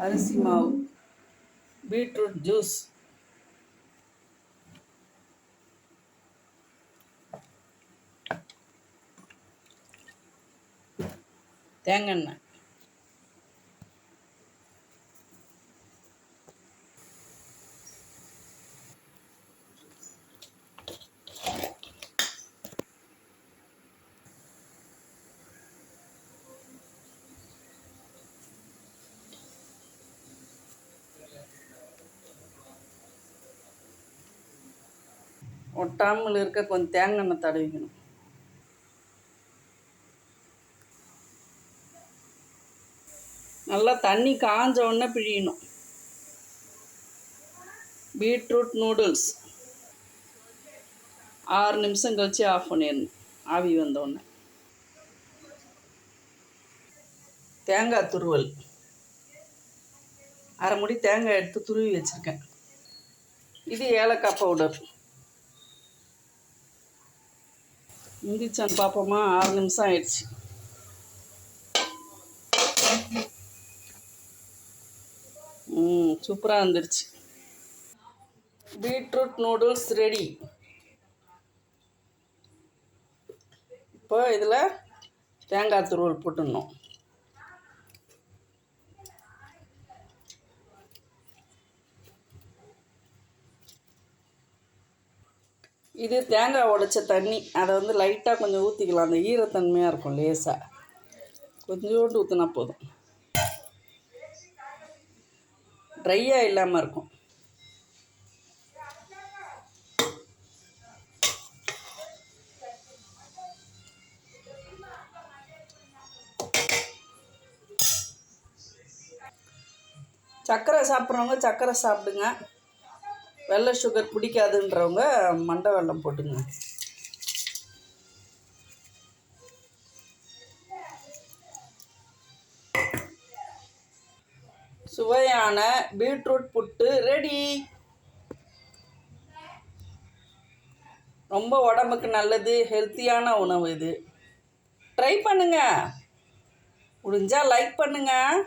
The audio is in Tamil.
அரிசி மாவு, பீட்ரூட் ஜூஸ், தேங்காய் எண்ணெய், ஒட்டாமல் இருக்க கொஞ்சம் தேங்காய் எண்ணெய் தடவிக்கணும். நல்லா தண்ணி காஞ்ச உடனே பிழியணும். பீட்ரூட் நூடுல்ஸ் 6 நிமிஷம் கழிச்சு ஆஃப் பண்ணிடணும். ஆவி வந்தோடனே தேங்காய் துருவல், அரை முடி தேங்காய் எடுத்து துருவி வச்சுருக்கேன். இது ஏலக்காய் பவுடர். முந்திச்சான்னு பார்ப்போமா? 6 நிமிஷம் ஆயிடுச்சு. சூப்பராக வந்துருச்சு. Beetroot noodles ready. இப்போ இதில் தேங்காய் துருவல் போட்டுடணும். இது தேங்காய் உடைச்ச தண்ணி. அதை வந்து லைட்டாக கொஞ்சம் ஊற்றிக்கலாம். அந்த ஈரத்தன்மையாக இருக்கும். லேசாக கொஞ்சோண்டு ஊற்றினா போதும். ட்ரையாக இல்லாமல் இருக்கும். சர்க்கரை சாப்பிட்றவங்க சர்க்கரை சாப்பிடுங்க. வெள்ளை சுகர் பிடிக்காதுன்றவங்க மண்டை வெல்லம் போட்டுங்க. சுவையான பீட்ரூட் புட்டு ரெடி. ரொம்ப உடம்புக்கு நல்லது, ஹெல்த்தியான உணவு இது. ட்ரை பண்ணுங்க. முடிஞ்சால் லைக் பண்ணுங்கள்.